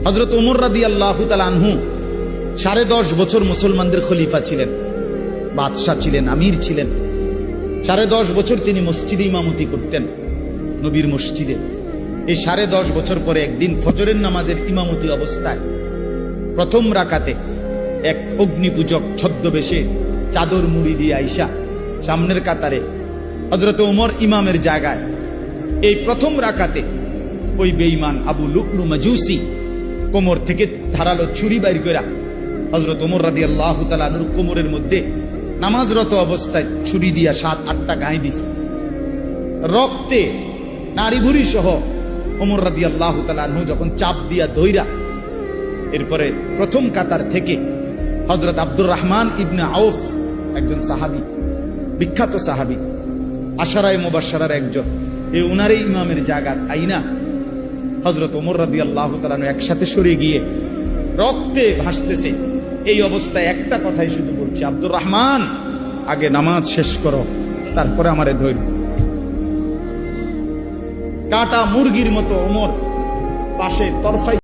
হযরত ওমর রাদিয়াল্লাহু তাআলা আনহু 10.5 বছর মুসলমানদের খলিফা ছিলেন, বাদশা ছিলেন, আমির ছিলেন। 10.5 বছর তিনি মসজিদে ইমামতি করতেন, নবীর মসজিদে। এই 10.5 বছর পরে একদিন ফজরের নামাজের ইমামতি অবস্থায় প্রথম রাকাতে এক অগ্নিপূজক ছদ্মবেশে চাদর মুড়ি দিয়ে আইসা সামনের কাতারে হযরত ওমর ইমামের জায়গায় এই প্রথম রাকাতে ওই বেঈমান আবু লুকলু মাজুসি কোমর থেকে ধারালো ছুরি বাইর করা হযরত ওমর রাদিয়াল্লাহু তাআলা আনহুর কোমরের মধ্যে নামাজরত অবস্থায় ছুরি দিয়া 7-8টা গায়ে দিছে। রক্তে নারী ভুরি সহ ওমর রাদিয়াল্লাহু তাআলা আনহু যখন চাপ দিয়া দইরা, এরপরে প্রথম কাতার থেকে হযরত আব্দুর রহমান ইবনে আউফ, একজন সাহাবী, বিখ্যাত সাহাবী, আশারায়ে মুবাশশারার একজন, এই উনারই ইমামের জায়গা আইনা হযরত ওমর রাদিয়াল্লাহু তাআলা আনহু একসাথে সরে গিয়ে রক্তে ভাসতেছে। এই অবস্থায় একটা কথাই শুধু বলছে, আব্দুর রহমান, আগে নামাজ শেষ করো, তারপরে আমারে ধৈর। কাটা মুরগির মতো ওমর পাশে তরফাই